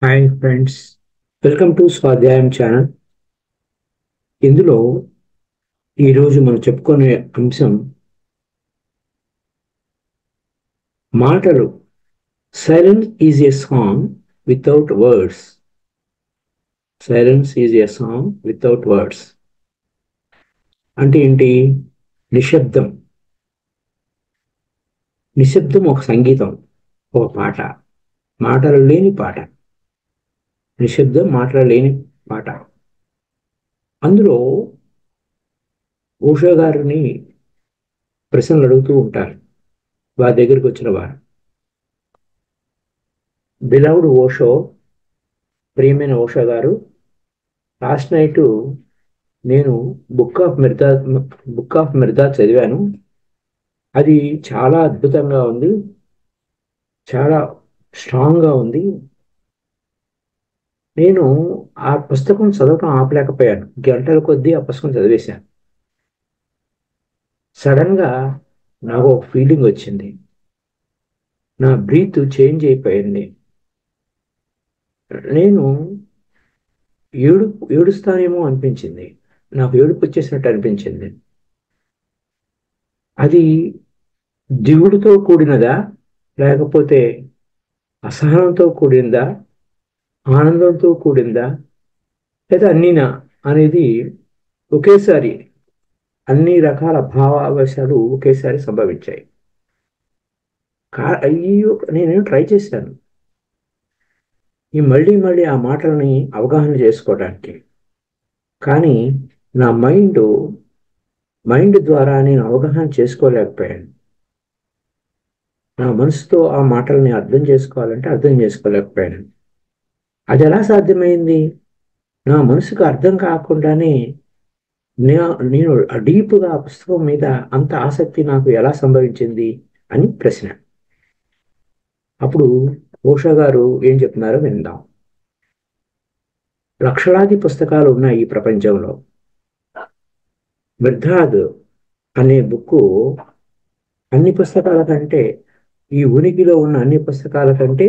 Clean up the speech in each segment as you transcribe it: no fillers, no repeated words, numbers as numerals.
Hi friends, welcome to Swadhyayam channel. ఇందులో ఈరోజు మనం చెప్పుకునే అంశం మాటలు. Silence is a song without words. Silence is a song without words అంటే ఏంటి? నిశ్శబ్దం. నిశ్శబ్దం ఒక సంగీతం, ఒక పాట. మాటలు లేని పాట. నిశ్శబ్దం, మాటలు లేని పాట. అందులో ఓషో గారిని ప్రశ్నలు అడుగుతూ ఉంటారు వారి దగ్గరికి వచ్చిన వారు. బిలౌడ్ ఓషో, ప్రియమైన ఓషో గారు, లాస్ట్ నైట్ నేను బుక్ ఆఫ్ మిర్దా చదివాను. అది చాలా అద్భుతంగా ఉంది, చాలా స్ట్రాంగ్గా ఉంది. నేను ఆ పుస్తకం చదవటం ఆపలేకపోయాను. గంటల కొద్దీ ఆ పుస్తకం చదివేశాను. సడన్గా నాకు ఒక ఫీలింగ్ వచ్చింది. నా బ్రీత్ చేంజ్ అయిపోయింది. నేను ఏడుస్తానేమో అనిపించింది. నాకు ఏడుపు వచ్చేసినట్టు అనిపించింది. అది దిగుడుతో కూడినదా, లేకపోతే అసహనంతో కూడిందా, ఆనందంతో కూడిందా, లేదా అన్నీనా అనేది ఒకేసారి, అన్ని రకాల భావావేశాలు ఒకేసారి సంభవించాయి. నేను ట్రై చేశాను మళ్ళీ మళ్ళీ ఆ మాటలని అవగాహన చేసుకోవడానికి. కానీ నా మైండ్ ద్వారా నేను అవగాహన చేసుకోలేకపోయాను. నా మనసుతో ఆ మాటల్ని అర్థం చేసుకోవాలంటే అర్థం చేసుకోలేకపోయాను. అది ఎలా సాధ్యమైంది? నా మనసుకు అర్థం కాకుండానే నేను డీప్గా ఆ పుస్తకం మీద అంత ఆసక్తి నాకు ఎలా సంభవించింది అని ప్రశ్న. అప్పుడు ఓషో గారు ఏం చెప్తున్నారో విందాం. లక్షలాది పుస్తకాలు ఉన్నాయి ఈ ప్రపంచంలో. మిర్ధాద్ అనే బుక్కు అన్ని పుస్తకాల కంటే, ఈ ఉనికిలో ఉన్న అన్ని పుస్తకాల కంటే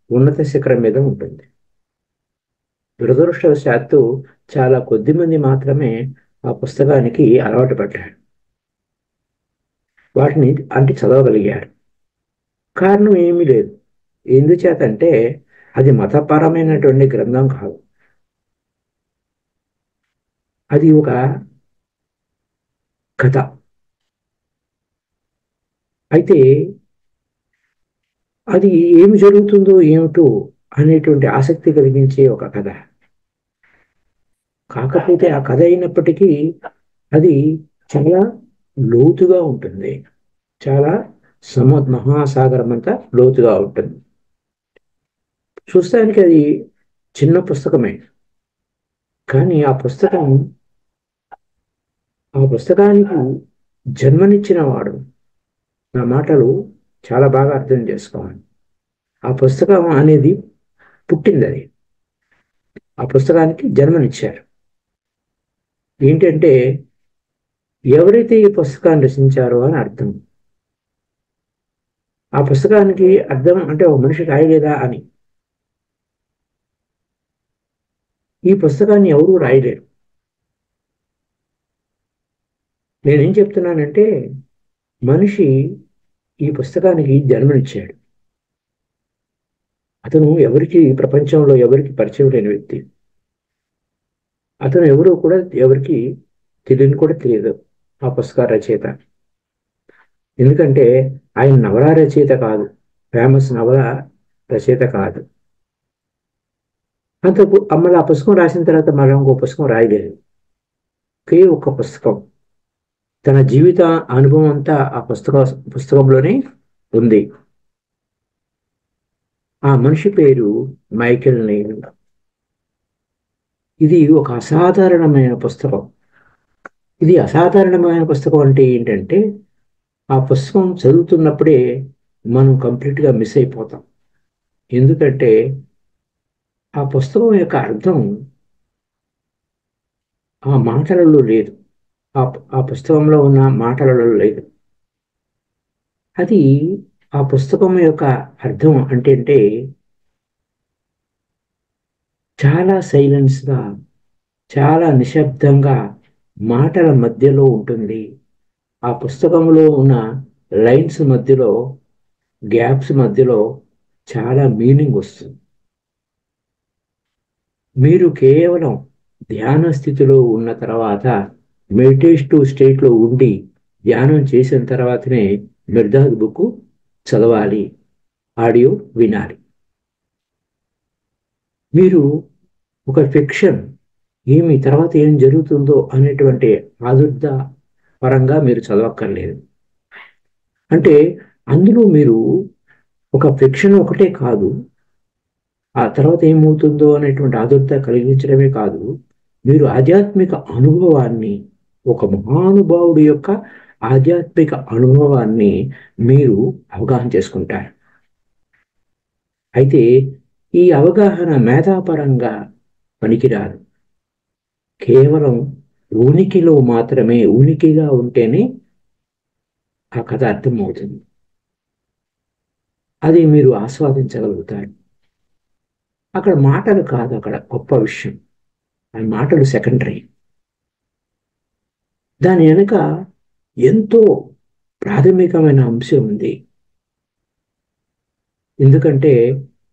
ఉన్నత శిఖరం మీద ఉంటుంది. దురదృష్టవశాత్తు చాలా కొద్ది మంది మాత్రమే ఆ పుస్తకానికి అలవాటు పడ్డారు, వాటిని అంటే చదవగలిగారు. కారణం ఏమీ లేదు. ఎందుచేతంటే అది మతపరమైనటువంటి గ్రంథం కాదు. అది ఒక కథ. అయితే అది ఏమి జరుగుతుందో ఏమిటో అనేటువంటి ఆసక్తి కలిగించే ఒక కథ. కాకపోతే ఆ కథ అయినప్పటికీ అది చాలా లోతుగా ఉంటుంది. చాలా మహాసాగరం అంతా లోతుగా ఉంటుంది. చూస్తానికి అది చిన్న పుస్తకమే. కానీ ఆ పుస్తకానికి జన్మనిచ్చిన వాడు, నా మాటలు చాలా బాగా అర్థం చేసుకోవాలి. ఆ పుస్తకం అనేది పుట్టింది. అది ఆ పుస్తకానికి జన్మనిచ్చారు. ఏంటంటే ఎవరైతే ఈ పుస్తకాన్ని రచించారో అని అర్థం. ఆ పుస్తకానికి అర్థం అంటే ఒక మనిషి రాయలేదా అని. ఈ పుస్తకాన్ని ఎవరూ రాయలేరు. నేనేం చెప్తున్నానంటే మనిషి ఈ పుస్తకానికి జన్మనిచ్చాడు. అతను ప్రపంచంలో ఎవరికి పరిచయం లేని వ్యక్తి. అతను ఎవరో కూడా ఎవరికి తెలియని కూడా తెలియదు ఆ పుస్తక రచయిత. ఎందుకంటే ఆయన నవల రచయిత కాదు, ఫేమస్ నవల రచయిత కాదు. మళ్ళీ ఆ పుస్తకం రాసిన తర్వాత మళ్ళీ ఇంకో పుస్తకం రాయలేదు. ఒకే ఒక పుస్తకం. తన జీవిత అనుభవం అంతా ఆ పుస్తకంలోనే ఉంది. ఆ మనిషి పేరు మైకేల్ నెయిల్. ఇది ఒక అసాధారణమైన పుస్తకం. ఇది అసాధారణమైన పుస్తకం అంటే ఏంటంటే ఆ పుస్తకం చదువుతున్నప్పుడే మనం కంప్లీట్గా మిస్ అయిపోతాం. ఎందుకంటే ఆ పుస్తకం యొక్క అర్థం ఆ మాటలలో లేదు. ఆ ఆ పుస్తకంలో ఉన్న మాటలలో లేదు. అది ఆ పుస్తకం యొక్క అర్థం అంటే చాలా సైలెన్స్గా, చాలా నిశ్శబ్దంగా మాటల మధ్యలో ఉంటుంది. ఆ పుస్తకంలో ఉన్న లైన్స్ మధ్యలో, గ్యాప్స్ మధ్యలో చాలా మీనింగ్ వస్తుంది. మీరు కేవలం ధ్యాన స్థితిలో ఉన్న తర్వాత, మెడిటేటివ్ స్టేట్లో ఉండి ధ్యానం చేసిన తర్వాతనే మిర్దాద్ బుక్ చదవాలి, ఆడియో వినాలి. మీరు ఒక ఫిక్షన్ ఏమి తర్వాత ఏం జరుగుతుందో అనేటువంటి ఆదుర్ద పరంగా మీరు చదవక్కర్లేదు. అంటే అందులో మీరు ఒక ఫిక్షన్ ఒకటే కాదు, ఆ తర్వాత ఏమవుతుందో అనేటువంటి ఆదుర్ద కలిగించడమే కాదు, మీరు ఆధ్యాత్మిక అనుభవాన్ని, ఒక మహానుభావుడి యొక్క ఆధ్యాత్మిక అనుభవాన్ని మీరు అవగాహన చేసుకుంటారు. అయితే ఈ అవగాహన మేధాపరంగా పనికిరాదు. కేవలం ఉనికిలో మాత్రమే, ఉనికిగా ఉంటేనే ఆ కథ అర్థమవుతుంది. అది మీరు ఆస్వాదించగలుగుతారు. అక్కడ మాటలు కాదు అక్కడ గొప్ప విషయం. ఆ మాటలు సెకండరీ. దాని వెనుక ఎంతో ప్రాథమికమైన అంశం ఉంది. ఎందుకంటే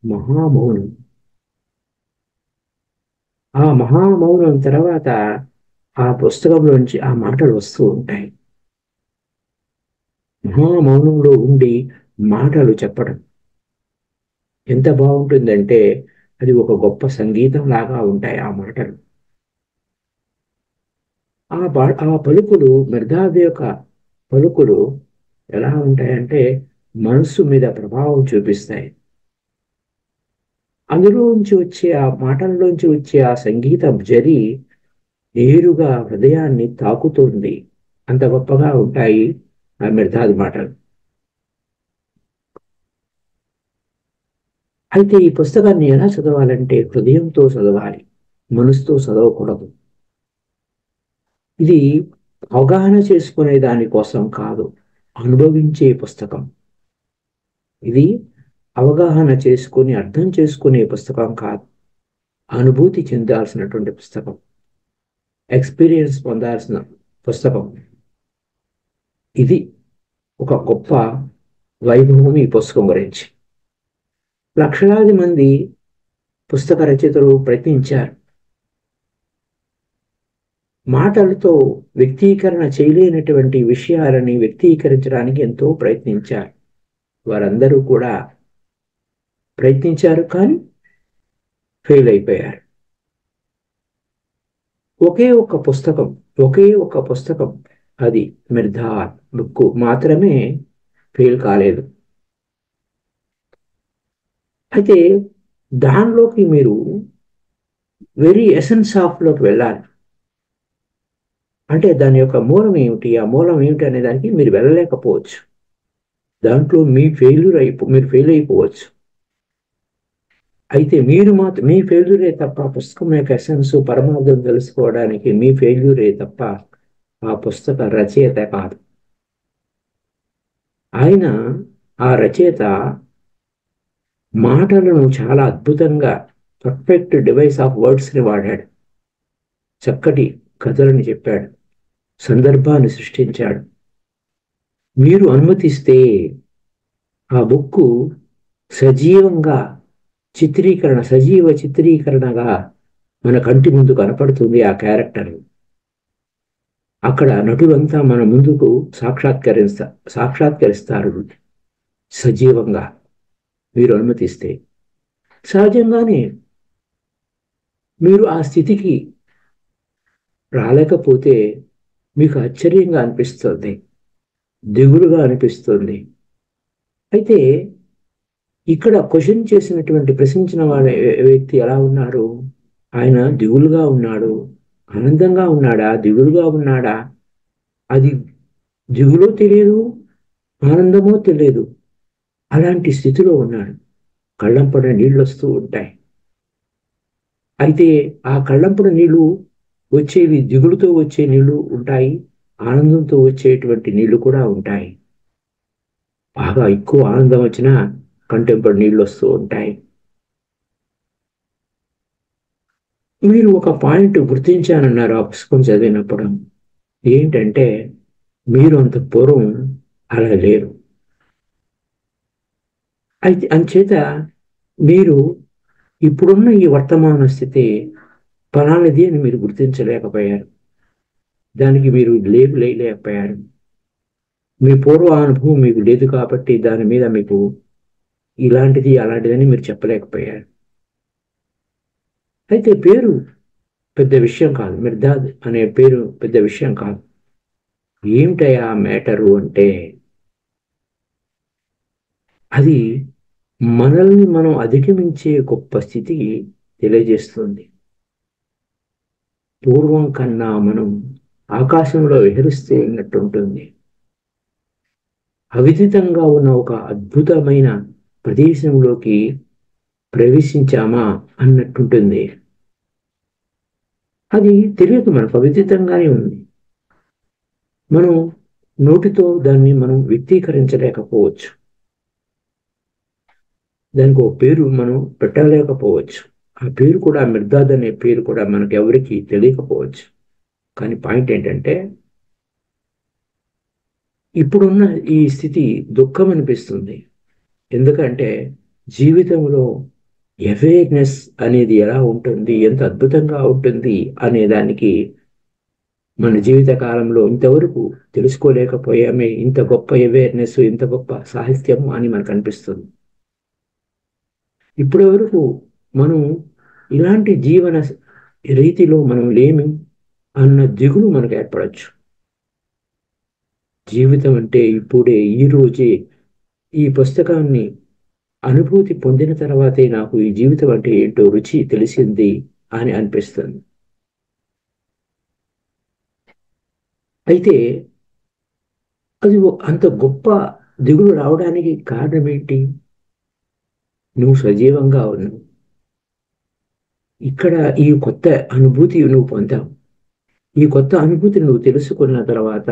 మహామౌనం. ఆ మహామౌనం తర్వాత ఆ పుస్తకంలోంచి ఆ మాటలు వస్తూ ఉంటాయి. మహామౌనంలో ఉండి మాటలు చెప్పడం ఎంత బాగుంటుందంటే అది ఒక గొప్ప సంగీతం లాగా ఉంటాయి ఆ మాటలు. ఆ పలుకులు, మిర్దాద్ యొక్క పలుకులు ఎలా ఉంటాయంటే మనస్సు మీద ప్రభావం చూపిస్తాయి. అందులోంచి వచ్చే ఆ మాటల్లోంచి వచ్చే ఆ సంగీతం జరి నేరుగా హృదయాన్ని తాకుతుంది. అంత గొప్పగా ఉంటాయి ఆ మిర్దాద్ మాటలు. అయితే ఈ పుస్తకాన్ని ఎలా చదవాలంటే హృదయంతో చదవాలి, మనసుతో చదవకూడదు. ఇది అవగాహన చేసుకునే దానికోసం కాదు, అనుభవించే పుస్తకం. ఇది అవగాహన చేసుకుని అర్థం చేసుకునే పుస్తకం కాదు, అనుభూతి చెందాల్సినటువంటి పుస్తకం, ఎక్స్పీరియన్స్ పొందాల్సిన పుస్తకం. ఇది ఒక గొప్ప వైభవం ఈ పుస్తకం గురించి. లక్షలాది మంది పుస్తక రచయితలు ప్రయత్నించారు. మాటలతో వ్యక్తీకరణ చేయలేనటువంటి విషయాలని వ్యక్తీకరించడానికి ఎంతో ప్రయత్నించారు. వారందరూ కూడా ప్రయత్నించారు, కానీ ఫెయిల్ అయిపోయారు. ఒకే ఒక పుస్తకం అది మిర్దాద్ బుక్ మాత్రమే ఫెయిల్ కాలేదు. అయితే దానిలోకి మీరు వెరీ ఎసెన్స్ ఆఫ్ లోకి వెళ్ళాలి. అంటే దాని యొక్క మూలం ఏమిటి, ఆ మూలం ఏమిటి అనే దానికి మీరు వెళ్ళలేకపోవచ్చు. దాంట్లో మీరు ఫెయిల్ అయిపోవచ్చు. అయితే మీరు మాత్రం మీ ఫెయిల్యూరే తప్ప, పుస్తకం యొక్క ఎసెన్స్ పరమార్థం తెలుసుకోవడానికి మీ ఫెయిల్యూరే తప్ప ఆ పుస్తక రచయిత కాదు. ఆయన, ఆ రచయిత మాటలను చాలా అద్భుతంగా పర్ఫెక్ట్ డివైస్ ఆఫ్ వర్డ్స్ని వాడాడు. చక్కటి కథలను చెప్పాడు, సందర్భాన్ని సృష్టించాడు. మీరు అనుమతిస్తే ఆ బుక్ సజీవంగా సజీవ చిత్రీకరణగా మన కంటి ముందు కనపడుతుంది. ఆ క్యారెక్టర్ అక్కడ నటులంతా మన ముందుకు సాక్షాత్కరిస్తారు సజీవంగా, మీరు అనుమతిస్తే. సహజంగానే మీరు ఆ స్థితికి రాలేకపోతే మీకు ఆశ్చర్యంగా అనిపిస్తుంది, దిగులుగా అనిపిస్తుంది. అయితే ఇక్కడ ప్రశ్నించిన వాళ్ళ వ్యక్తి ఎలా ఉన్నారు? ఆయన దిగులుగా ఉన్నాడు, ఆనందంగా ఉన్నాడా, దిగులుగా ఉన్నాడా? అది దిగులో తెలియదు, ఆనందమో తెలియదు. అలాంటి స్థితిలో ఉన్నాడు. కళ్ళంపడ నీళ్ళు వస్తూ ఉంటాయి. అయితే ఆ కళ్ళంపడ నీళ్లు వచ్చేవి దిగులుతో వచ్చే నీళ్లు ఉంటాయి, ఆనందంతో వచ్చేటువంటి నీళ్లు కూడా ఉంటాయి. బాగా ఎక్కువ ఆనందం వచ్చినా కంటెంపడి నీళ్ళు వస్తూ ఉంటాయి. మీరు ఒక పాయింట్ గుర్తించానన్నారు ఆ పుస్తకం చదివినప్పుడు. ఏంటంటే మీరు అంత పూర్వం అలా లేరు. అయితే అంచేత మీరు ఇప్పుడున్న ఈ వర్తమాన స్థితి ఫలానిది అని మీరు గుర్తించలేకపోయారు. దానికి మీరు లేబుల్ వేయలేకపోయారు. మీ పూర్వ అనుభవం మీకు లేదు కాబట్టి దాని మీద మీకు ఇలాంటిది అలాంటిదని మీరు చెప్పలేకపోయారు. అయితే పేరు పెద్ద విషయం కాదు. మిర్దాద్ అనే పేరు పెద్ద విషయం కాదు. ఏమిటయా మ్యాటరు అంటే అది మనల్ని మనం అధిగమించే గొప్ప స్థితికి తెలియజేస్తుంది. పూర్వం కన్నా మనం ఆకాశంలో విహరిస్తే ఉన్నట్టు ఉంటుంది. అవిదితంగా ఉన్న ఒక అద్భుతమైన ప్రదేశంలోకి ప్రవేశించామా అన్నట్టుంటుంది. అది తెలియదు, మనకు అవిదితంగానే ఉంది. మనం నోటితో దాన్ని మనం వ్యక్తీకరించలేకపోవచ్చు. దానికి ఒక పేరు మనం పెట్టలేకపోవచ్చు. ఆ పేరు కూడా మిర్దాద్ అనే పేరు కూడా మనకు ఎవరికి తెలియకపోవచ్చు. కానీ పాయింట్ ఏంటంటే ఇప్పుడున్న ఈ స్థితి దుఃఖం అనిపిస్తుంది. ఎందుకంటే జీవితంలో అవేర్నెస్ అనేది ఎలా ఉంటుంది, ఎంత అద్భుతంగా ఉంటుంది అనే దానికి మన జీవిత కాలంలో ఇంతవరకు తెలుసుకోలేకపోయామే. ఇంత గొప్ప అవేర్నెస్, ఇంత గొప్ప సాహిత్యం అని మనకు అనిపిస్తుంది. ఇప్పటి వరకు మనం ఇలాంటి జీవన రీతిలో మనం లేమి అన్న దిగులు మనకు ఏర్పడచ్చు. జీవితం అంటే ఇప్పుడే, ఈ రోజే, ఈ పుస్తకాన్ని అనుభూతి పొందిన తర్వాతే నాకు ఈ జీవితం అంటే ఏంటో రుచి తెలిసింది అని అనిపిస్తుంది. అయితే అది అంత గొప్ప దిగులు రావడానికి కారణం ఏంటి? నువ్వు సజీవంగా ఉన్నావు. ఇక్కడ ఈ కొత్త అనుభూతి నువ్వు పొందావు. ఈ కొత్త అనుభూతిని నువ్వు తెలుసుకున్న తర్వాత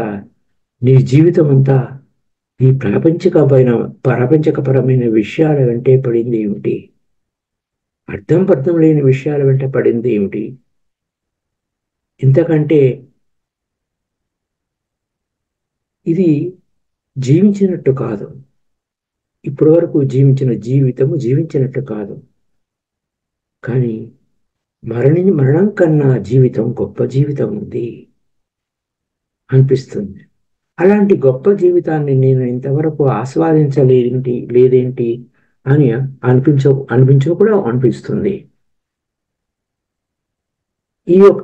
నీ జీవితం అంతా ఈ ప్రాపంచకపరమైన విషయాల వెంటే పడింది ఏమిటి? అర్థం లేని విషయాల వెంట పడింది ఏమిటి? ఇంతకంటే ఇది జీవించినట్టు కాదు. ఇప్పటి వరకు జీవించిన జీవితము జీవించినట్టు కాదు. కానీ మరణం కన్నా జీవితం, గొప్ప జీవితం ఉంది అనిపిస్తుంది. అలాంటి గొప్ప జీవితాన్ని నేను ఇంతవరకు లేదేంటి అని అనిపించ కూడా అనిపిస్తుంది.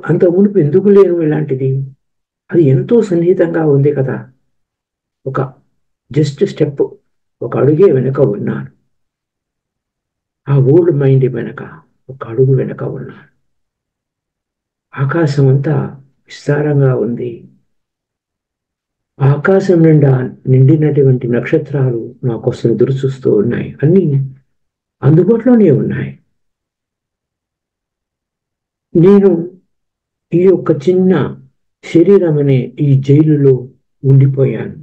అంత మునుపు ఎందుకు లేను ఇలాంటిది? అది ఎంతో సన్నిహితంగా ఉంది కదా. ఒక జస్ట్ స్టెప్, ఒక అడుగే వెనుక ఉన్నాను. ఆ ఓల్డ్ మైండ్ వెనక ఒక అడుగు వెనక ఉన్నాను. ఆకాశం అంతా విస్తారంగా ఉంది. ఆకాశం నిండా నిండినటువంటి నక్షత్రాలు నా కోసం ఎదురు చూస్తూ ఉన్నాయి. అన్నీ అందుబాటులోనే ఉన్నాయి. నేను ఈ యొక్క చిన్న శరీరం అనే ఈ జైలులో ఉండిపోయాను.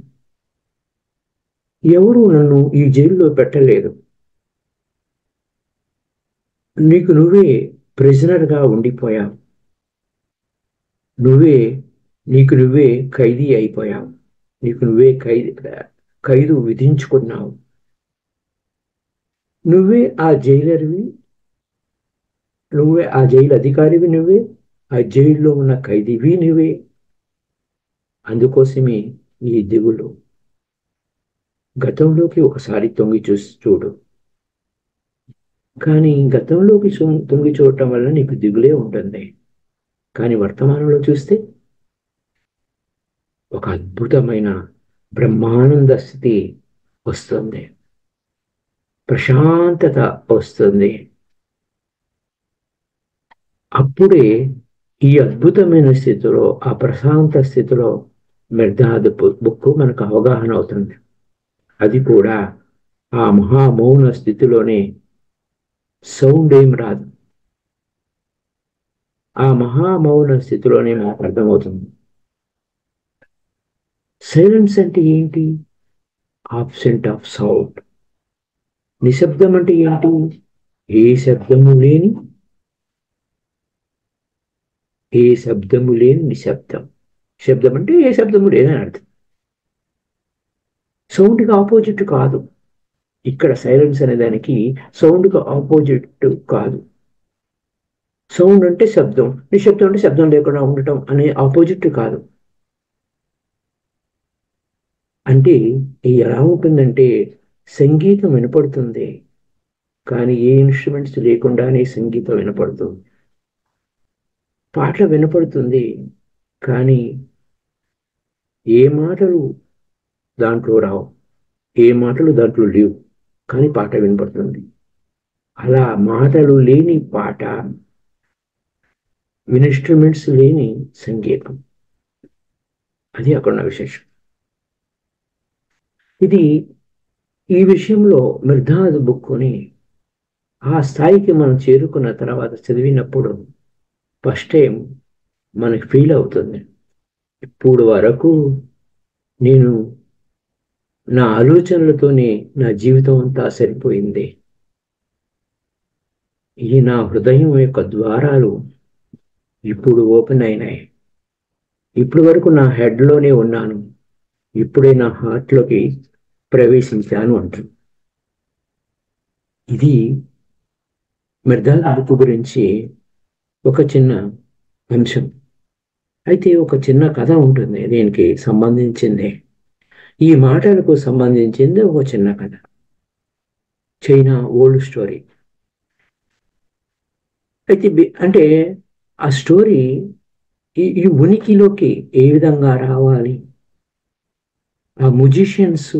ఎవరు నన్ను ఈ జైలులో పెట్టలేదు. నీకు నువ్వే ప్రిజనర్గా ఉండిపోయావు. నీకు నువ్వే ఖైదీ అయిపోయావు. నీకు నువ్వే ఖైదు విధించుకున్నావు. నువ్వే ఆ జైలర్వి, నువ్వే ఆ జైలు అధికారివి, నువ్వే ఆ జైల్లో ఉన్న ఖైదీవి నువ్వే. అందుకోసమే ఈ దిగులు. గతంలోకి ఒకసారి తొంగి చూడు. కానీ గతంలోకి తొంగి చూడటం వల్ల నీకు దిగులే ఉంటుంది. కానీ వర్తమానంలో చూస్తే ఒక అద్భుతమైన బ్రహ్మానంద స్థితి వస్తుంది. ప్రశాంతత వస్తుంది. అప్పుడే ఈ అద్భుతమైన స్థితిలో, ఆ ప్రశాంత స్థితిలో మిర్దాద్ బుక్ మనకు అవగాహన అవుతుంది. అది కూడా ఆ మహామౌన స్థితిలోనే. సౌండ్ ఏం రాదు. ఆ మహామౌన స్థితిలోనే మనకు అర్థమవుతుంది. సైలెన్స్ అంటే ఏంటి? Absent of sound. నిశ్శబ్దం అంటే ఏంటి? ఏ శబ్దము లేని ఏ శబ్దము లేని నిశ్శబ్దం. శబ్దం అంటే ఏ శబ్దము లేదని అర్థం. సౌండ్కి ఆపోజిట్ కాదు. ఇక్కడ సైలెన్స్ అనే దానికి సౌండ్కి ఆపోజిట్ కాదు. సౌండ్ అంటే శబ్దం, నిశ్శబ్దం అంటే శబ్దం లేకుండా ఉండటం అనే ఆపోజిట్ కాదు. అంటే ఎలా ఉంటుందంటే సంగీతం వినపడుతుంది, కానీ ఏ ఇన్స్ట్రుమెంట్స్ లేకుండానే సంగీతం వినపడుతుంది. పాట వినపడుతుంది, కానీ ఏ మాటలు దాంట్లో రావు, ఏ మాటలు దాంట్లో లేవు, కానీ పాట వినపడుతుంది. అలా మాటలు లేని పాట, ఇన్స్ట్రుమెంట్స్ లేని సంగీతం, అది అక్కడ విశేషం. ఇది ఈ విషయంలో మిర్ధాద్ బుక్కుని ఆ స్థాయికి మనం చేరుకున్న తర్వాత చదివినప్పుడు ఫస్ట్ టైం మనకి ఫీల్ అవుతుంది. ఇప్పుడు వరకు నేను నా ఆలోచనలతోనే నా జీవితం అంతా సరిపోయింది. ఈ నా హృదయం యొక్క ద్వారాలు ఇప్పుడు ఓపెన్ అయినాయి. ఇప్పటి వరకు నా హెడ్లోనే ఉన్నాను, ఇప్పుడే నా హార్ట్లోకి ప్రవేశించాను అంటారు. ఇది మిర్ధాద్ బుక్ గురించి ఒక చిన్న అంశం. అయితే ఒక చిన్న కథ ఉంటుంది దీనికి సంబంధించింది. ఈ మాటలకు సంబంధించింది ఒక చిన్న కథ, చైనా ఓల్డ్ స్టోరీ. అయితే అంటే ఆ స్టోరీ ఈ ఉనికిలోకి ఏ విధంగా రావాలి, ఆ మ్యూజిషియన్స్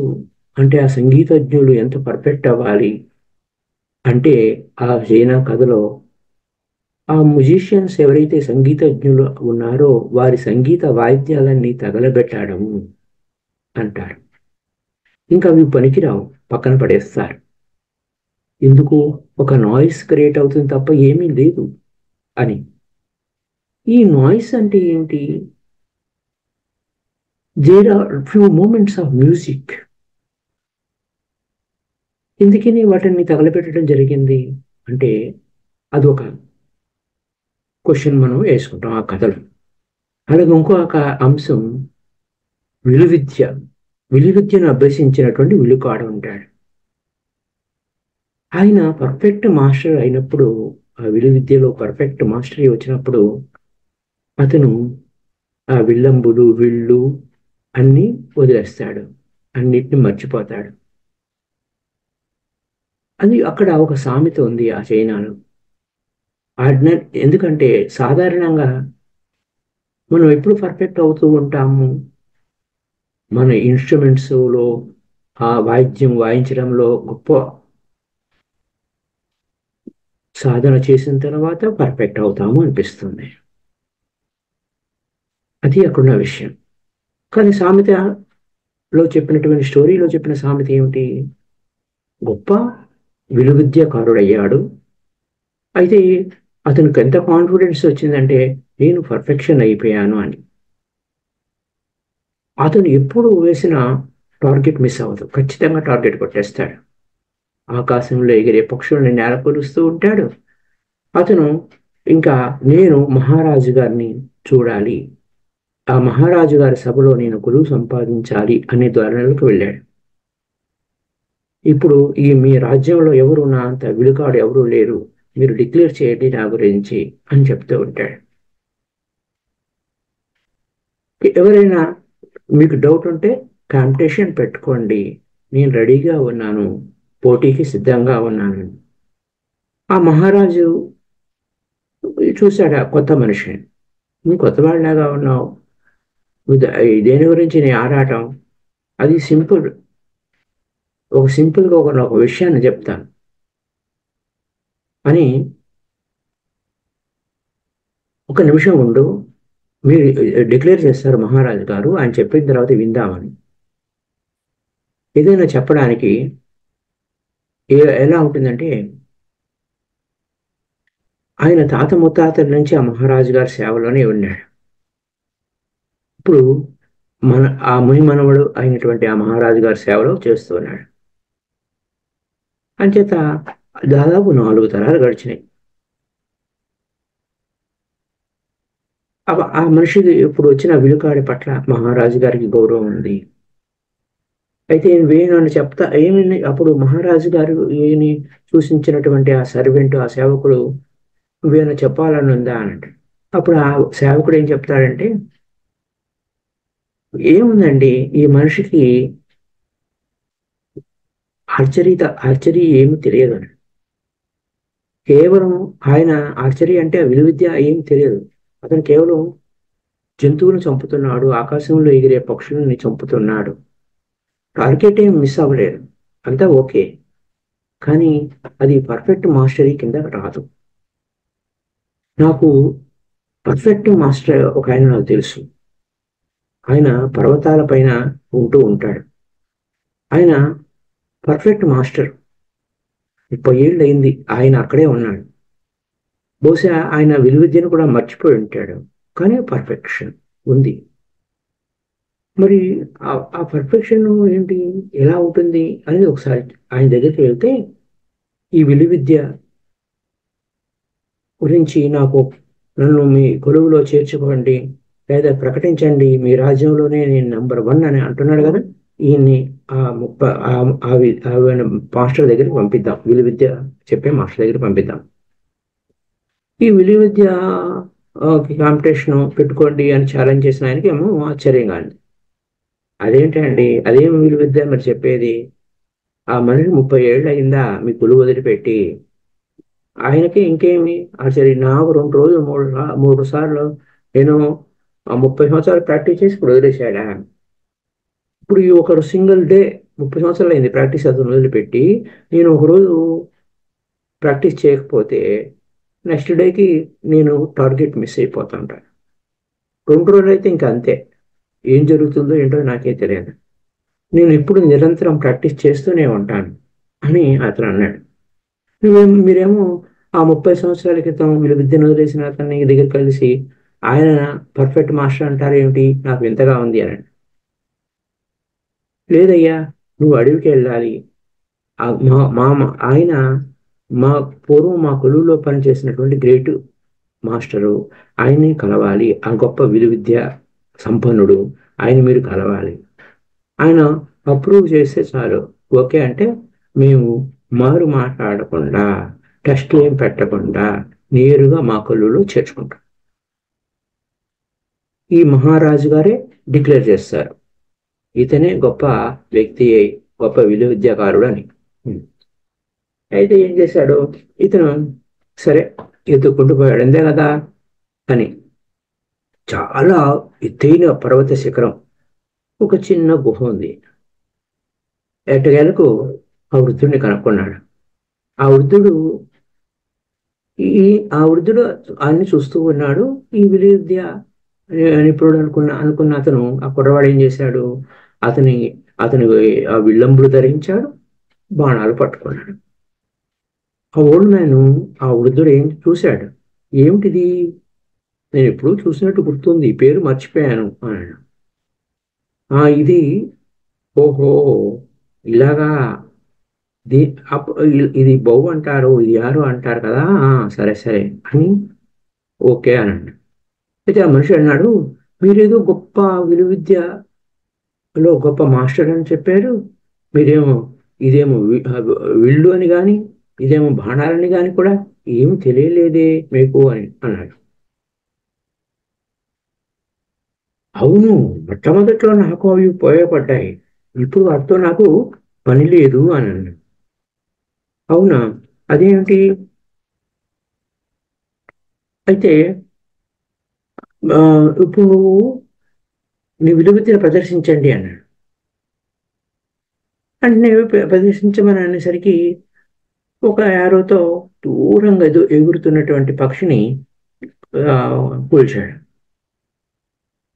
అంటే ఆ సంగీతజ్ఞులు ఎంత పర్ఫెక్ట్ అవ్వాలి అంటే, ఆ చైనా కథలో ఆ మ్యూజిషియన్స్ ఎవరైతే సంగీతజ్ఞులు ఉన్నారో వారి సంగీత వాయిద్యాలన్నీ తగలబెట్టడము అంటారు. ఇంకా అవి పనికిరావు, పక్కన పడేస్తారు. ఎందుకు? ఒక నాయిస్ క్రియేట్ అవుతుంది తప్ప ఏమీ లేదు అని. ఈ నాయిస్ అంటే ఏంటి? There are few moments of music. ఎందుకని వాటిని తగలబెట్టడం జరిగింది అంటే అదొక క్వశ్చన్ మనం వేసుకుంటాం ఆ కథలో. అలాగే ఇంకొక అంశం విలువిద్య. విలువిద్యను అభ్యసించినటువంటి విలుకాడ ఉంటాడు. ఆయన పర్ఫెక్ట్ మాస్టర్ అయినప్పుడు, ఆ విలువిద్యలో పర్ఫెక్ట్ మాస్టరీ వచ్చినప్పుడు అతను ఆ విల్లంబులు విళ్ళు అన్నీ వదిలేస్తాడు, అన్నిటిని మర్చిపోతాడు. అది అక్కడ ఒక సామెత ఉంది ఆ చైనాలో. ఎందుకంటే సాధారణంగా మనం ఎప్పుడు పర్ఫెక్ట్ అవుతూ ఉంటాము, మన ఇన్స్ట్రుమెంట్స్లో ఆ వాయిద్యం వాయించడంలో గొప్ప సాధన చేసిన తర్వాత పర్ఫెక్ట్ అవుతాము అనిపిస్తుంది. అది అక్కడున్న విషయం. కానీ సామెతలో చెప్పినటువంటి స్టోరీలో చెప్పిన సామెత ఏమిటి? గొప్ప విలువిద్యకారుడయ్యాడు. అయితే అతనికి ఎంత కాన్ఫిడెన్స్ వచ్చిందంటే నేను పర్ఫెక్షన్ అయిపోయాను అని. అతను ఎప్పుడు వేసిన టార్గెట్ మిస్ అవ్వదు, ఖచ్చితంగా టార్గెట్ కొట్టేస్తాడు. ఆకాశంలో ఎగిరే పక్షుల్ని నేలపరుస్తూ ఉంటాడు. అతను ఇంకా నేను మహారాజు గారిని చూడాలి, ఆ మహారాజు గారి సభలో నేను కొలువు సంపాదించాలి అనే ధోరణిలోకి వెళ్ళాడు. ఇప్పుడు ఈ మీ రాజ్యంలో ఎవరు నా అంత విలుకాడు ఎవరు లేరు, మీరు డిక్లేర్ చేయండి నా గురించి అని చెప్తూ ఉంటాడు. ఎవరైనా మీకు డౌట్ ఉంటే కాంపిటీషన్ పెట్టుకోండి, నేను రెడీగా ఉన్నాను, పోటీకి సిద్ధంగా ఉన్నాను. ఆ మహారాజు చూశాడు ఆ కొత్త మనిషిని. నువ్వు కొత్త వాళ్ళలాగా ఉన్నావు, దేని గురించి నీ ఆరాటం? అది సింపుల్, సింపుల్గా ఒక విషయాన్ని చెప్తాను అని. ఒక నిమిషం ఉండు, మీరు డిక్లేర్ చేస్తారు మహారాజు గారు, ఆయన చెప్పిన తర్వాత విందామని. ఏదైనా చెప్పడానికి ఎలా ఉంటుందంటే, ఆయన తాత ముత్తాతల నుంచి ఆ మహారాజు గారి సేవలోనే ఉన్నాడు. ఇప్పుడు ఆ మునిమనవడు అయినటువంటి ఆ మహారాజు గారి సేవలో చేస్తున్నాడు. అంచేత దాదాపు 4 తరాలు గడిచినాయి. ఆ మనిషికి ఇప్పుడు వచ్చిన విలుకాడి పట్ల మహారాజు గారికి గౌరవం ఉంది. అయితే వేణు అని చెప్తా ఏమి అప్పుడు మహారాజు గారు ఏమి సూచించినటువంటి ఆ సర్వెంట్ ఆ సేవకుడు నువ్వేమైనా చెప్పాలని ఉందా అని అంటాడు. అప్పుడు ఆ సేవకుడు ఏం చెప్తాడంటే ఏముందండి ఈ మనిషికి ఆర్చరీ ఏమి తెలియదు అని. కేవలం ఆయన ఆర్చరీ అంటే విలువిద్య ఏమి తెలియదు. అతను కేవలం జంతువులను చంపుతున్నాడు, ఆకాశంలో ఎగిరే పక్షులని చంపుతున్నాడు. టార్గెట్ ఏం మిస్ అవ్వలేదు, అంతా ఓకే. కానీ అది పర్ఫెక్ట్ మాస్టరీ కింద రాదు. నాకు పర్ఫెక్ట్ మాస్టర్ ఒక ఆయన నాకు తెలుసు. ఆయన పర్వతాల పైన ఉంటూ ఉంటాడు. ఆయన పర్ఫెక్ట్ మాస్టర్. 30 ఏళ్ళు అయింది ఆయన అక్కడే ఉన్నాడు. బహుశా ఆయన విలువిద్యను కూడా మర్చిపోయి ఉంటాడు, కానీ పర్ఫెక్షన్ ఉంది. మరి ఆ పర్ఫెక్షన్ ఏంటి, ఎలా ఉంటుంది అనేది ఒకసారి ఆయన దగ్గరికి వెళ్తే ఈ విలువిద్య గురించి నన్ను మీ కొలువులో చేర్చుకోండి లేదా ప్రకటించండి, మీ రాజ్యంలోనే నేను నంబర్ 1 అని అంటున్నాడు కదా. ఈయన్ని ఆ మాస్టర్ దగ్గరికి పంపిద్దాం, విలువిద్య చెప్పే మాస్టర్ దగ్గరికి పంపిద్దాం. ఈ విలువిద్య కాంపిటీషన్ పెట్టుకోండి అని ఛాలెంజ్ చేసిన ఆయనకి ఏమో ఆశ్చర్యంగా ఉంది. అదేంటండి, అదేం విలువిద్య మరి చెప్పేది? ఆ మనిషి 30 ఏళ్ళు అయిందా మీ కొలువు వదిలిపెట్టి? ఆయనకి ఇంకేమి ఆశ్చర్యం. నాకు 2 రోజులు 3 సార్లు నేను 30 సంవత్సరాలు ప్రాక్టీస్ చేసి ఇప్పుడు వదిలేశాడా? ఇప్పుడు ఈ ఒకరు సింగిల్ డే 30 సంవత్సరాలు అయింది ప్రాక్టీస్ అతను వదిలిపెట్టి, నేను ఒకరోజు ప్రాక్టీస్ చేయకపోతే నెక్స్ట్ డేకి నేను టార్గెట్ మిస్ అయిపోతాను. 2 రోజులు అయితే ఇంకా అంతే, ఏం జరుగుతుందో ఏంటో నాకే తెలియదు. నేను ఎప్పుడు నిరంతరం ప్రాక్టీస్ చేస్తూనే ఉంటాను అని అతను అన్నాడు. మీరేమో ఆ 30 సంవత్సరాల క్రితం వీళ్ళు విద్యను వదిలేసిన అతన్ని దగ్గర కలిసి ఆయన పర్ఫెక్ట్ మాస్టర్ అంటారు ఏమిటి, నాకు వింతగా ఉంది అని. లేదయ్యా, నువ్వు అడవికి వెళ్ళాలి. ఆయన పూర్వం మా కొలువులో పనిచేసినటువంటి గ్రేట్ మాస్టరు, ఆయన్ని కలవాలి. ఆ గొప్ప విలువిద్య సంపన్నుడు, ఆయన మీరు కలవాలి. ఆయన అప్రూవ్ చేస్తే చాలు, ఓకే అంటే మేము మారు మాట్లాడకుండా టెస్ట్లు ఏం పెట్టకుండా నేరుగా మా కొలువులో చేర్చుకుంటాం. ఈ మహారాజు గారే డిక్లేర్ చేస్తారు ఇతనే గొప్ప వ్యక్తి, గొప్ప విలువిద్యాకారుడు అని. అయితే ఏం చేశాడు ఇతను, సరే ఎత్తుక్కుంటూ పోయాడు అంతే కదా అని. చాలా ఎత్తైన పర్వత శిఖరం, ఒక చిన్న గుహ ఉంది. ఎట్టకేలకు ఆ వృద్ధుడిని కనుక్కున్నాడు. ఆ వృద్ధుడు ఆ వృద్ధుడు ఆయన్ని చూస్తూ ఉన్నాడు. ఈ విలువిద్య నిపుణుడు అనుకున్న అతను, ఆ కుర్రవాడు ఏం చేశాడు, అతని అతని ఆ విల్లంబులు ధరించాడు, బాణాలు పట్టుకున్నాడు. ఆ ఓల్డ్ మ్యాన్, ఆ వృద్ధుడు ఏం చూశాడు, ఏమిటిది, నేను ఎప్పుడూ చూసినట్టు గుర్తుంది, పేరు మర్చిపోయాను అన్నాడు. ఇది, ఓహో ఇలాగా, ఇది బౌ అంటారు, ఇది యారు అంటారు కదా, సరే సరే అని ఓకే అనండి. అయితే ఆ మనిషి అన్నాడు, మీరేదో గొప్ప విలువిద్యలో గొప్ప మాస్టర్ అని చెప్పారు, మీరేమో ఇదేమో విల్లు అని కానీ ఇదేమో బాణాలని కానీ కూడా ఏమి తెలియలేదే మీకు అని అన్నాడు. అవును, మొట్టమొదట్లో నాకు అవి ఉపయోగపడ్డాయి, ఇప్పుడు వాటితో నాకు పని లేదు అని అన్నాడు. అవునా, అదేమిటి? అయితే ఇప్పుడు నీ విలువిద్యను ప్రదర్శించండి అన్నాడు. అంటే ప్రదర్శించమని అనేసరికి ఒక యారోతో దూరంగా ఎగురుతున్నటువంటి పక్షిని కూల్చాడు.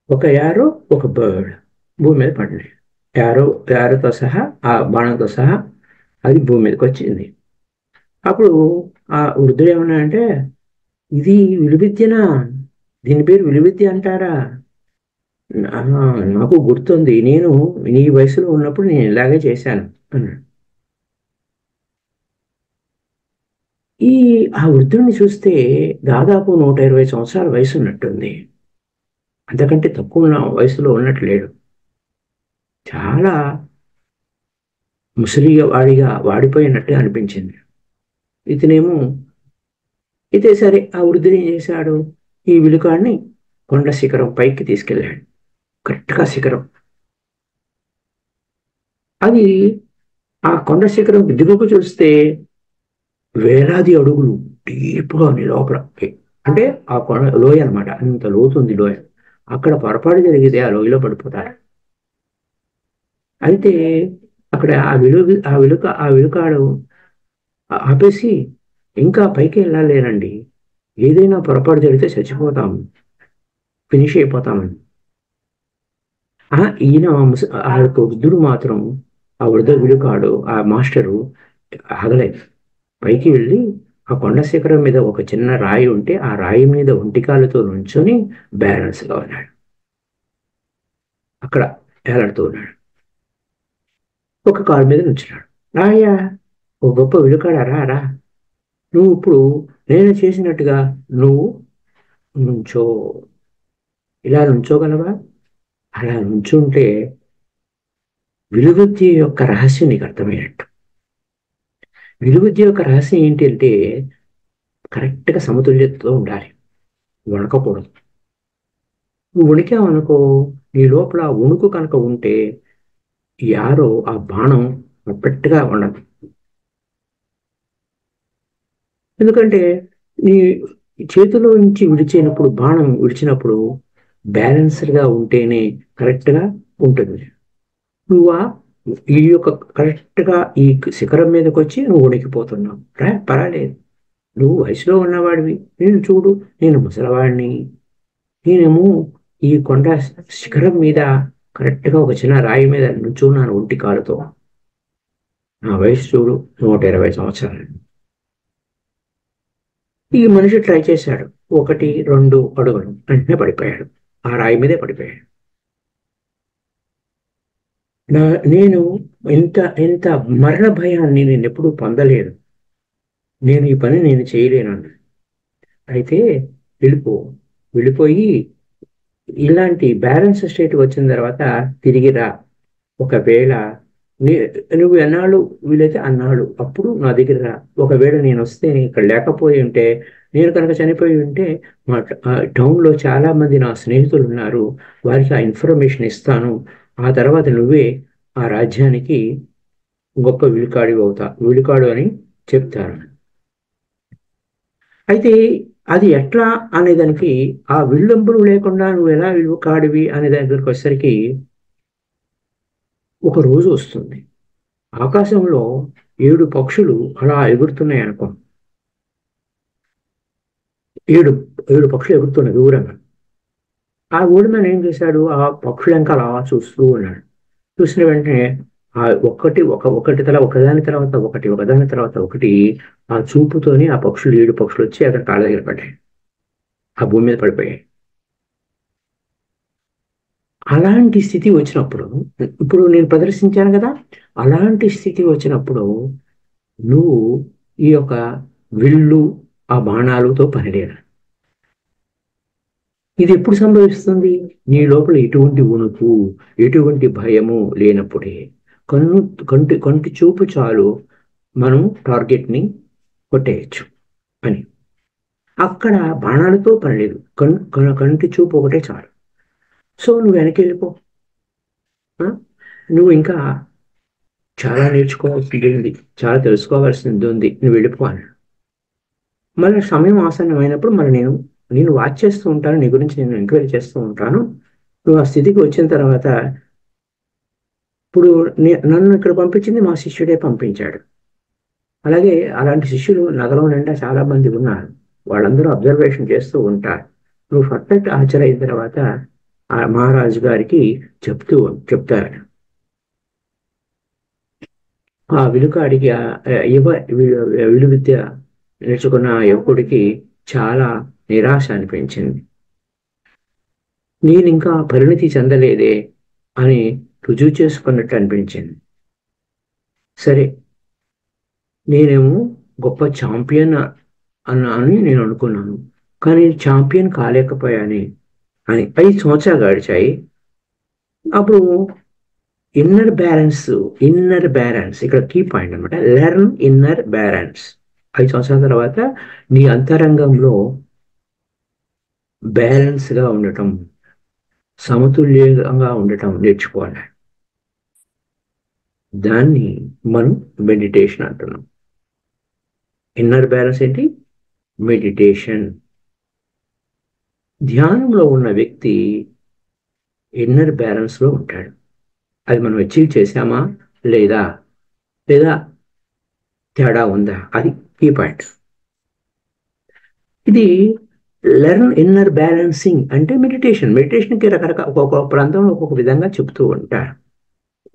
ఒక యారో, ఒక బర్డ్ భూమి మీద పడింది. యారోతో సహా, ఆ బాణంతో సహా అది భూమి మీదకి వచ్చింది. అప్పుడు ఆ వృద్ధుడు ఏమన్నా అంటే, ఇది విలువిద్యనా, దీని పేరు విలువిద్య అంటారా? నాకు గుర్తుంది, నేను నీ వయసులో ఉన్నప్పుడు నేను ఇలాగే చేశాను అన్నాడు. ఆ వృద్ధుడిని చూస్తే దాదాపు 120 సంవత్సరాల వయసు ఉన్నట్టుంది. అంతకంటే తక్కువ వయసులో ఉన్నట్టు లేడు. చాలా ముసలిగా వాడిగా వాడిపోయినట్టు అనిపించింది. ఇతనేమో అయితే సరే ఆ వృద్ధుడు ఏం చేశాడు, ఈ విలుకాడిని కొండ శిఖరం పైకి తీసుకెళ్ళాడు. కరెక్ట్గా శిఖరం అది. ఆ కొండ శిఖరం దిగువకు చూస్తే వేలాది అడుగులు డీప్గా ఉంది లోపల. అంటే ఆ కొండ లోయ అనమాట, అంత లోతుంది లోయ. అక్కడ పొరపాటు జరిగితే ఆ లోయలో పడిపోతారు. అయితే అక్కడ ఆ విలుకాడు ఆపేసి ఇంకా పైకి వెళ్ళాలేనండి, ఏదైనా పొరపాటు జరిగితే చచ్చిపోతాము, ఫినిష్ అయిపోతామని. ఈయన ఆ యొక్క వృద్ధుడు మాత్రం, ఆ వృద్ధ విలుకాడు ఆ మాస్టరు ఆగలేదు. పైకి వెళ్ళి ఆ కొండ శిఖరం మీద ఒక చిన్న రాయి ఉంటే ఆ రాయి మీద ఒంటికాలతో నుంచొని బ్యాలెన్స్గా ఉన్నాడు. అక్కడ వేలాడుతూ ఉన్నాడు. ఒక కాలు మీద నుంచున్నాడు. రాయ్యా, ఓ గొప్ప విలుకాడా, రా రా, నువ్వు ఇప్పుడు నేను చేసినట్టుగా నువ్వు నుంచో, ఇలా నుంచోగలవా? అలా నుంచుంటే విలువిద్య యొక్క రహస్యం నీకు అర్థమైనట్టు. విలువిద్య యొక్క రహస్యం ఏంటి అంటే కరెక్ట్గా సమతుల్యతతో ఉండాలి, వణకకూడదు. నువ్వు వణికావనుకో, నీ లోపల వణుకు కనుక ఉంటే యారో ఆ బాణం పర్ఫెక్ట్గా ఉండదు. ఎందుకంటే నీ చేతిలో నుంచి విడిచినప్పుడు, బాణం విడిచినప్పుడు బ్యాలెన్స్డ్గా ఉంటేనే కరెక్ట్గా ఉంటుంది. నువ్వు ఈ యొక్క కరెక్ట్గా ఈ శిఖరం మీదకి వచ్చి నువ్వు వణికిపోతున్నావు. పర్వాలేదు, నువ్వు వయసులో ఉన్నవాడివి, నేను చూడు, నేను ముసలివాడిని, నేనేమో ఈ కొండ శిఖరం మీద కరెక్ట్గా ఒక చిన్న రాయి మీద నుంచున్నాను ఒంటి కాలుతో. నా వయసు చూడు, 120 సంవత్సరాలు. ఈ మనిషి ట్రై చేశాడు, 1, 2 అడుగులు, వెంటనే పడిపోయాడు, ఆ రాయి మీదే పడిపోయాడు. నేను ఇంత ఇంత మరణ భయాన్ని నేను ఎప్పుడూ పొందలేదు, నేను ఈ పని నేను చేయలేను. అయితే వెళ్ళిపోయి ఇలాంటి బ్యాలెన్స్ స్టేట్ వచ్చిన తర్వాత తిరిగి రా. ఒకవేళ నువ్వు ఎన్నాళ్ళు వీలైతే అన్నాడు అప్పుడు నా దగ్గర రా. ఒకవేళ నేను వస్తే ఇక్కడ లేకపోయి ఉంటే, నేను కనుక చనిపోయి ఉంటే మా టౌన్లో చాలా మంది నా స్నేహితులు ఉన్నారు, వారికి ఆ ఇన్ఫర్మేషన్ ఇస్తాను. ఆ తర్వాత నువ్వే ఆ రాజ్యానికి గొప్ప విలుకాడు అని చెప్తారు. అయితే అది ఎట్లా అనేదానికి, ఆ విల్లంబులు లేకుండా నువ్వు ఎలా విలుకాడివి అనే దగ్గరికి వచ్చేసరికి ఒక రోజు వస్తుంది, ఆకాశంలో 7 పక్షులు అలా ఎగురుతున్నాయి అనుకో. 7 పక్షులు ఎగురుతున్నాయి దూరంగా. ఆ ఊడిమని ఏం చేశాడు, ఆ పక్షులు ఇంకా అలా చూస్తూ ఉన్నాడు. చూసిన వెంటనే ఆ ఒకటి ఒకదాని తర్వాత ఒకదాని తర్వాత ఒకటి ఆ చూపుతోని ఆ 7 పక్షులు వచ్చి అక్కడ కాళ్ళ దగ్గర పడ్డాయి, ఆ భూమి మీద పడిపోయాయి. అలాంటి స్థితి వచ్చినప్పుడు, ఇప్పుడు నేను ప్రదర్శించాను కదా, అలాంటి స్థితి వచ్చినప్పుడు నువ్వు ఈ యొక్క విల్లు ఆ బాణాలతో పనిలేదు. ఇది ఎప్పుడు సంభవిస్తుంది? నీ లోపల ఎటువంటి వణుకు, ఎటువంటి భయము లేనప్పుడే. కంటి చూపు చాలు మనం టార్గెట్ని కొట్టేయచ్చు అని. అక్కడ బాణాలతో పని లేదు, కంటి చూపు ఒకటే చాలు. సో నువ్వు వెనక్కి వెళ్ళిపో. నువ్వు ఇంకా చాలా నేర్చుకోవాల్సింది ఉంది, చాలా తెలుసుకోవాల్సింది ఉంది, నువ్వు వెళ్ళిపో అని. మళ్ళీ సమయం ఆసన్నమైనప్పుడు మళ్ళీ నేను వాచ్ చేస్తూ ఉంటాను, నీ గురించి నేను ఎంక్వైరీ చేస్తూ ఉంటాను. నువ్వు ఆ స్థితికి వచ్చిన తర్వాత, ఇప్పుడు నన్ను ఇక్కడ పంపించింది మా శిష్యుడే పంపించాడు. అలాగే అలాంటి శిష్యులు నగరం నిండా చాలా మంది ఉన్నారు, వాళ్ళందరూ అబ్జర్వేషన్ చేస్తూ ఉంటారు. నువ్వు పర్ఫెక్ట్ ఆచర్ అయిన తర్వాత ఆ మహారాజు గారికి చెప్తారు. ఆ విలుకాడికి విలువిద్య నేర్చుకున్న యువకుడికి చాలా నిరాశ అనిపించింది. నేను ఇంకా పరిణితి చెందలేదే అని రుజువు చేసుకున్నట్టు అనిపించింది. సరే, నేనేమో గొప్ప ఛాంపియన్ అని నేను అనుకున్నాను, కానీ ఛాంపియన్ కాలేకపోయాని. అని 5 సంవత్సరాలు గడిచాయి. అప్పుడు ఇన్నర్ బ్యాలెన్స్ ఇక్కడ కీ పాయింట్ అనమాట. Learn inner balance. 5 సంవత్సరాల తర్వాత నీ అంతరంగంలో బ్యాలెన్స్గా ఉండటం, సమతుల్యంగా ఉండటం నేర్చుకోవాలి. దాన్ని మనం మెడిటేషన్ అంటున్నాం. ఇన్నర్ బ్యాలెన్స్ ఏంటి? మెడిటేషన్. ధ్యానంలో ఉన్న వ్యక్తి ఇన్నర్ బ్యాలెన్స్లో ఉంటాడు. అది మనం అచీవ్ చేశామా లేదా, లేదా తేడా ఉందా, అది కీ పాయింట్. ఇది లెర్న్ ఇన్నర్ బ్యాలెన్సింగ్ అంటే మెడిటేషన్కి రకరకాల ఒక్కొక్క ప్రాంతంలో ఒక్కొక్క విధంగా చెప్తూ ఉంటారు.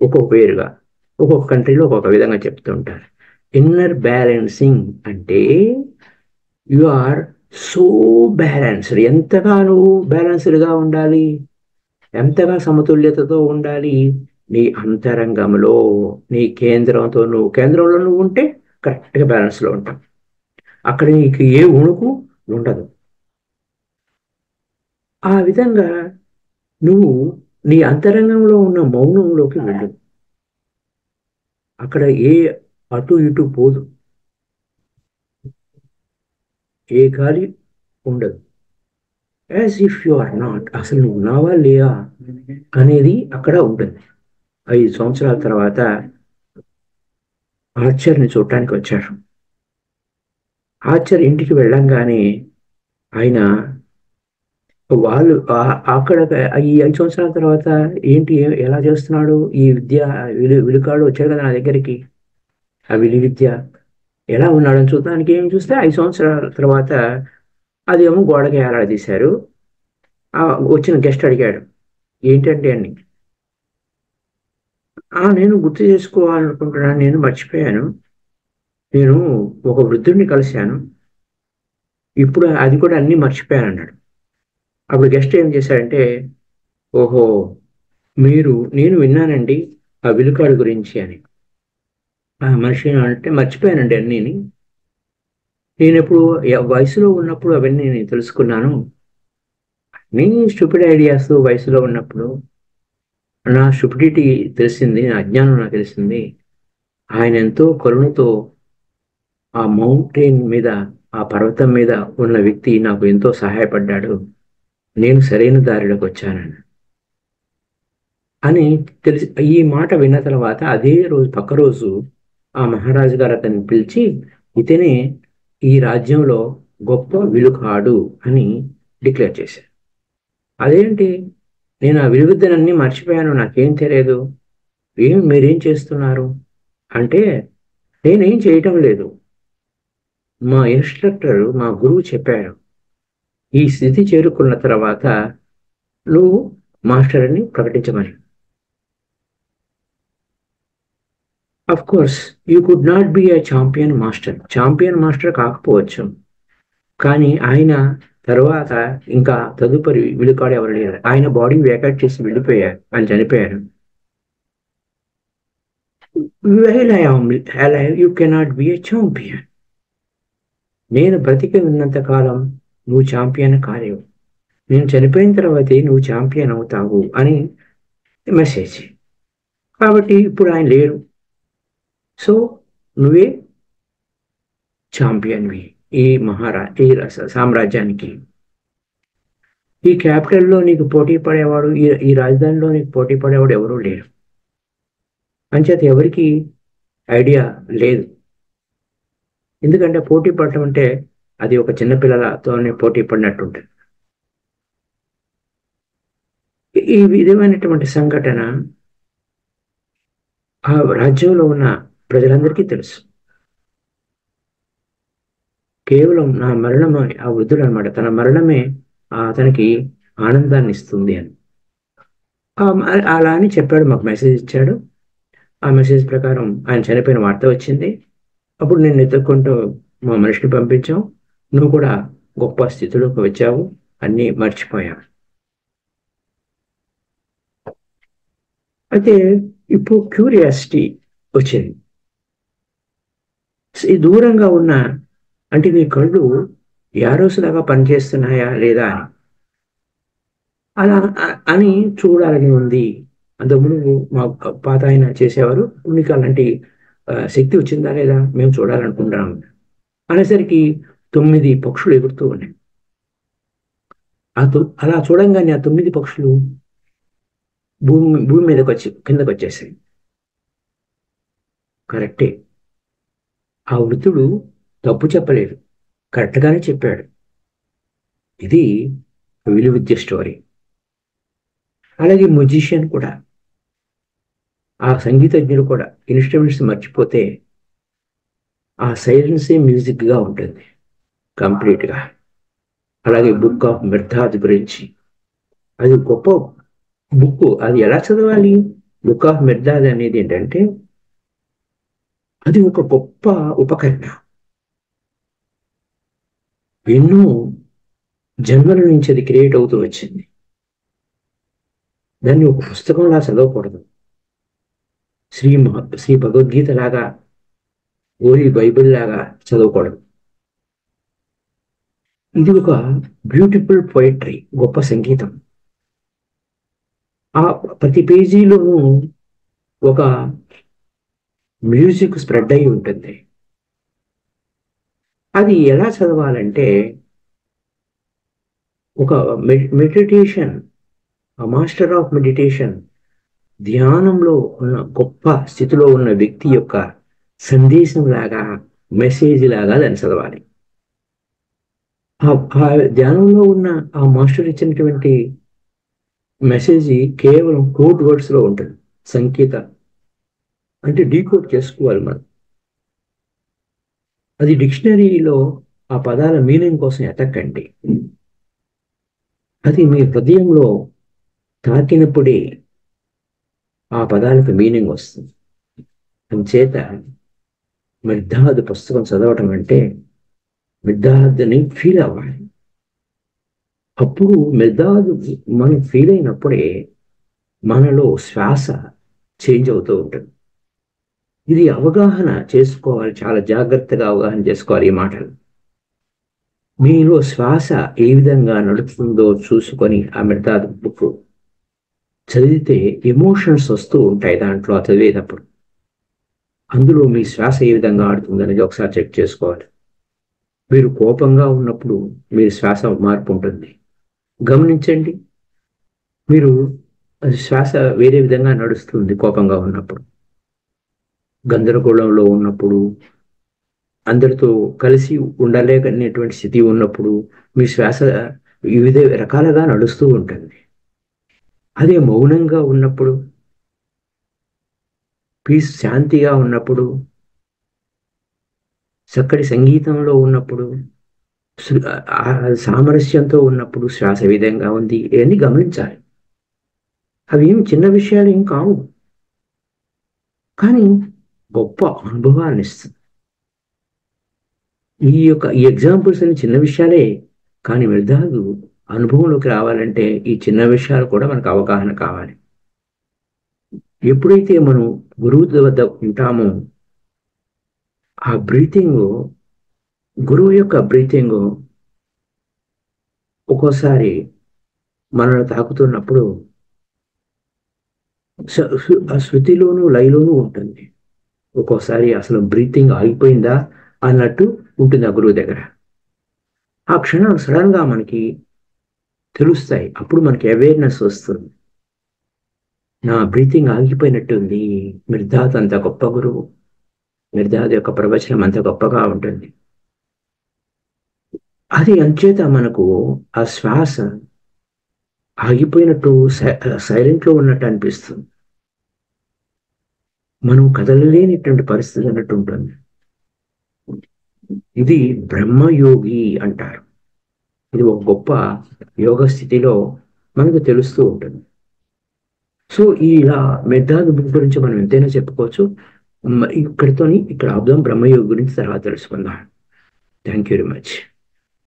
ఒక్కొక్క పేరుగా ఒక్కొక్క కంట్రీలో ఒక్కొక్క విధంగా చెప్తూ ఉంటారు. ఇన్నర్ బ్యాలెన్సింగ్ అంటే యు ఆర్ సో బ్యాలెన్స్డ్. ఎంతగా నువ్వు బ్యాలెన్స్డ్గా ఉండాలి, ఎంతగా సమతుల్యతతో ఉండాలి? నీ అంతరంగంలో, నీ కేంద్రంలో నువ్వు ఉంటే కరెక్ట్గా బ్యాలెన్స్లో ఉంటావు. అక్కడ నీకు ఏ ఉణుకు ఉండదు. ఆ విధంగా నువ్వు నీ అంతరంగంలో ఉన్న మౌనంలోకి వెళ్ళు. అక్కడ ఏ అటు ఇటు పోదు, ఏ గాలి ఉండదు. As if you are not, అసలు నువ్వు ఉన్నావా లేవా అనేది అక్కడ ఉంటుంది. 5 సంవత్సరాల తర్వాత ఆర్చర్ని చూడటానికి వచ్చారు. ఆర్చర్ ఇంటికి వెళ్ళంగానే ఆయన వాళ్ళు అక్కడ ఈ 5 సంవత్సరాల తర్వాత ఏంటి ఎలా చేస్తున్నాడు ఈ విద్య, విలుకాడు వచ్చాడు కదా నా దగ్గరికి, ఆ విద్య ఎలా ఉన్నాడని చూడటానికి ఏం చూస్తే 5 సంవత్సరాల తర్వాత అదేమో గోడకి ఏలాడదీశారు. వచ్చిన గెస్ట్ అడిగాడు ఏంటంటే అని. నేను గుర్తు చేసుకోవాలనుకుంటున్నాను, నేను మర్చిపోయాను, నేను ఒక వృద్ధుడిని కలిశాను, ఇప్పుడు అది కూడా అన్నీ మర్చిపోయాను అన్నాడు. అప్పుడు గెస్ట్ ఏం చేశాడంటే, ఓహో నేను విన్నానండి ఆ విలుకాడు గురించి అని. ఆ మనిషి అంటే మర్చిపోయానండి అన్నీని, నేను ఎప్పుడు వయసులో ఉన్నప్పుడు అవన్నీ నేను తెలుసుకున్నాను. నేను స్టూపిడ్ ఐడియాస్ వయసులో ఉన్నప్పుడు నా స్టూపిడిటీ తెలిసింది, నా అజ్ఞానం నాకు తెలిసింది. ఆయన ఎంతో కరుణతో ఆ మౌంటైన్ మీద, ఆ పర్వతం మీద ఉన్న వ్యక్తి నాకు ఎంతో సహాయపడ్డాడు, నేను సరైన దారిలోకి వచ్చానని అని తెలిసి, ఈ మాట విన్న తర్వాత అదే రోజు పక్క రోజు ఆ మహారాజు గారు అతన్ని పిలిచి ఇతనే ఈ రాజ్యంలో గొప్ప విలుకాడు అని డిక్లేర్ చేశారు. అదేంటి, నేను ఆ విలువిద్యనన్నీ మర్చిపోయాను, నాకేం తెలియదు, మీరేం చేస్తున్నారు అంటే, నేనేం చేయటం లేదు, మా ఇన్స్ట్రక్టర్, మా గురువు చెప్పారు ఈ స్థితి చేరుకున్న తర్వాత నువ్వు మాస్టర్ అని ప్రకటించమని. Of course you could not be a champion master కాకపోవచ్చు, కానీ ఆయన తర్వాత ఇంకా తదుపరి విలుకాడు ఎవరు లేరు. ఆయన బాడీ వేకేట్ చేసి వెళ్ళిపోయారు, ఆయన చనిపోయారు. While I am alive, you cannot be a champion. నేను బ్రతికి ఉన్నంత కాలం నువ్వు ఛాంపియన్ కాలేవు, నేను చనిపోయిన తర్వాతే నువ్వు ఛాంపియన్ అవుతావు అని మెసేజ్. కాబట్టి ఇప్పుడు ఆయన లేరు, సో నువ్వే ఛాంపియన్వి ఈ ఈ సామ్రాజ్యానికి. ఈ క్యాపిటల్లో నీకు పోటీ పడేవాడు, ఈ రాజధానిలో నీకు పోటీ పడేవాడు ఎవరూ లేరు. అంచేత ఎవరికి ఐడియా లేదు. ఎందుకంటే పోటీ పడటం అంటే అది ఒక చిన్నపిల్లలతోనే పోటీ పడినట్టుంటుంది. ఈ విధమైనటువంటి సంఘటన ఆ రాజ్యంలో ఉన్న ప్రజలందరికీ తెలుసు. కేవలం నా మరణమే, ఆ వృద్ధుడు అనమాట, తన మరణమే అతనికి ఆనందాన్ని ఇస్తుంది అని అలా అని చెప్పాడు, మాకు మెసేజ్ ఇచ్చాడు. ఆ మెసేజ్ ప్రకారం ఆయన చనిపోయిన వార్త వచ్చింది. అప్పుడు నేను ఎత్తుక్కుంటూ మా మనిషిని పంపించాం, నువ్వు కూడా గొప్ప స్థితిలోకి వచ్చావు, అన్నీ మర్చిపోయావు. అయితే ఇప్పుడు క్యూరియాసిటీ వచ్చింది. ఈ దూరంగా ఉన్న అంటే నీ కళ్ళు యారోస్లాగా పనిచేస్తున్నాయా లేదా అని. అలా అని చూడాలని ఉంది. అంతకుముందు మా పాత ఆయన చేసేవారు. మీకు అలాంటి శక్తి వచ్చిందా లేదా మేము చూడాలనుకుంటున్నాం అనేసరికి 9 పక్షులు ఎగురుతూ ఉన్నాయి. అలా చూడంగానే ఆ 9 పక్షులు భూమి భూమి మీదకి వచ్చి కిందకు వచ్చేసాయి. కరెక్టే. ఆ వృద్ధుడు తప్పు చెప్పలేదు, కరెక్ట్గానే చెప్పాడు. ఇది విలువిద్య స్టోరీ. అలాగే మ్యూజిషియన్ కూడా, ఆ సంగీతజ్ఞుడు కూడా ఇన్స్ట్రుమెంట్స్ మర్చిపోతే ఆ సైలెన్సే మ్యూజిక్గా ఉంటుంది కంప్లీట్గా. అలాగే బుక్ ఆఫ్ మిర్ధాద్ గురించి, అది గొప్ప బుక్. అది ఎలా చదవాలి? బుక్ ఆఫ్ మిర్ధాద్ అనేది ఏంటంటే అది ఒక గొప్ప ఉపకరణ. ఎన్నో జన్మల నుంచి అది క్రియేట్ అవుతూ వచ్చింది. దాన్ని ఒక పుస్తకంలా చదవకూడదు. శ్రీ భగవద్గీత లాగా, ఓరి బైబిల్ లాగా చదవకూడదు. ఇది ఒక బ్యూటిఫుల్ పోయిటరీ, గొప్ప సంగీతం. ఆ ప్రతి పేజీలోనూ ఒక మ్యూజిక్ స్ప్రెడ్ అయి ఉంటుంది. అది ఎలా చదవాలంటే ఒక మెడిటేషన్, మాస్టర్ ఆఫ్ మెడిటేషన్, ధ్యానంలో ఉన్న గొప్ప స్థితిలో ఉన్న వ్యక్తి యొక్క సందేశం లాగా, మెసేజ్ లాగా దాన్ని చదవాలి. ఆ ధ్యానంలో ఉన్న ఆ మాస్టర్ ఇచ్చినటువంటి మెసేజ్ కేవలం కోడ్ వర్డ్స్ లో ఉంటుంది. సంకేత అంటే డీకోడ్ చేసుకోవాలి మనం. అది డిక్షనరీలో ఆ పదాల మీనింగ్ కోసం ఎతకండి. అది మీ హృదయంలో తాకినప్పుడే ఆ పదాలకు మీనింగ్ వస్తుంది. అందుచేత మిర్ధాద్ పుస్తకం చదవటం అంటే మిర్ధాద్ని ఫీల్ అవ్వాలి. అప్పుడు మిర్ధాద్ మనం ఫీల్ అయినప్పుడే మనలో శ్వాస చేంజ్ అవుతూ ఉంటుంది. ఇది అవగాహన చేసుకోవాలి, చాలా జాగ్రత్తగా అవగాహన చేసుకోవాలి ఈ మాటలు. మీలో శ్వాస ఏ విధంగా నడుస్తుందో చూసుకొని ఆ మిర్ధాద్ బుక్ చదివితే ఎమోషన్స్ వస్తూ ఉంటాయి దాంట్లో చదివేటప్పుడు. అందులో మీ శ్వాస ఏ విధంగా ఆడుతుంది అనేది ఒకసారి చెక్ చేసుకోవాలి. మీరు కోపంగా ఉన్నప్పుడు మీ శ్వాస మార్పు ఉంటుంది, గమనించండి. మీరు శ్వాస వేరే విధంగా నడుస్తుంది కోపంగా ఉన్నప్పుడు. గందరగోళంలో ఉన్నప్పుడు, అందరితో కలిసి ఉండలేకనేటువంటి స్థితి ఉన్నప్పుడు మీ శ్వాస వివిధ రకాలుగా నడుస్తూ ఉంటుంది. అదే మౌనంగా ఉన్నప్పుడు, పీస్ శాంతిగా ఉన్నప్పుడు, చక్కటి సంగీతంలో ఉన్నప్పుడు, సామరస్యంతో ఉన్నప్పుడు శ్వాస విధంగా ఉంది అని గమనించాలి. అవి ఏమి చిన్న విషయాలు ఏం కావు, కానీ గొప్ప అనుభవాన్ని ఇస్తుంది. ఈ ఎగ్జాంపుల్స్ అన్ని చిన్న విషయాలే, కానీ మిర్ధాద్ అనుభవంలోకి రావాలంటే ఈ చిన్న విషయాలు కూడా మనకు అవగాహన కావాలి. ఎప్పుడైతే మనం గురువు వద్ద ఉంటామో ఆ బ్రీతింగ్, గురువు యొక్క బ్రీతింగ్ ఒక్కోసారి మనల్ని తాకుతున్నప్పుడు ఆ శృతిలోను లయలోనూ ఉంటుంది. ఒక్కోసారి అసలు బ్రీతింగ్ ఆగిపోయిందా అన్నట్టు ఉంటుంది ఆ గురువు దగ్గర. ఆ క్షణాలు సడన్ గా మనకి తెలుస్తాయి. అప్పుడు మనకి అవేర్నెస్ వస్తుంది. నా బ్రీతింగ్ ఆగిపోయినట్టుంది. మిర్ధాద్ అంత గొప్ప గురువు, మిర్ధాద్ యొక్క ప్రవచనం అంత గొప్పగా ఉంటుంది. అది అంచేత మనకు ఆ శ్వాస ఆగిపోయినట్టు, సైలెంట్ లో ఉన్నట్టు అనిపిస్తుంది. మనం కదలలేనిటువంటి పరిస్థితి అన్నట్టు ఉంటుంది. ఇది బ్రహ్మయోగి అంటారు. ఇది ఒక గొప్ప యోగ స్థితిలో మనకు తెలుస్తూ ఉంటుంది. సో ఇలా మిర్ధాద్ బుక్ గురించి మనం ఎంతైనా చెప్పుకోవచ్చు. ఇక్కడ ఆపుదాం. బ్రహ్మయోగి గురించి తర్వాత తెలుసుకుందాం. Thank you very much.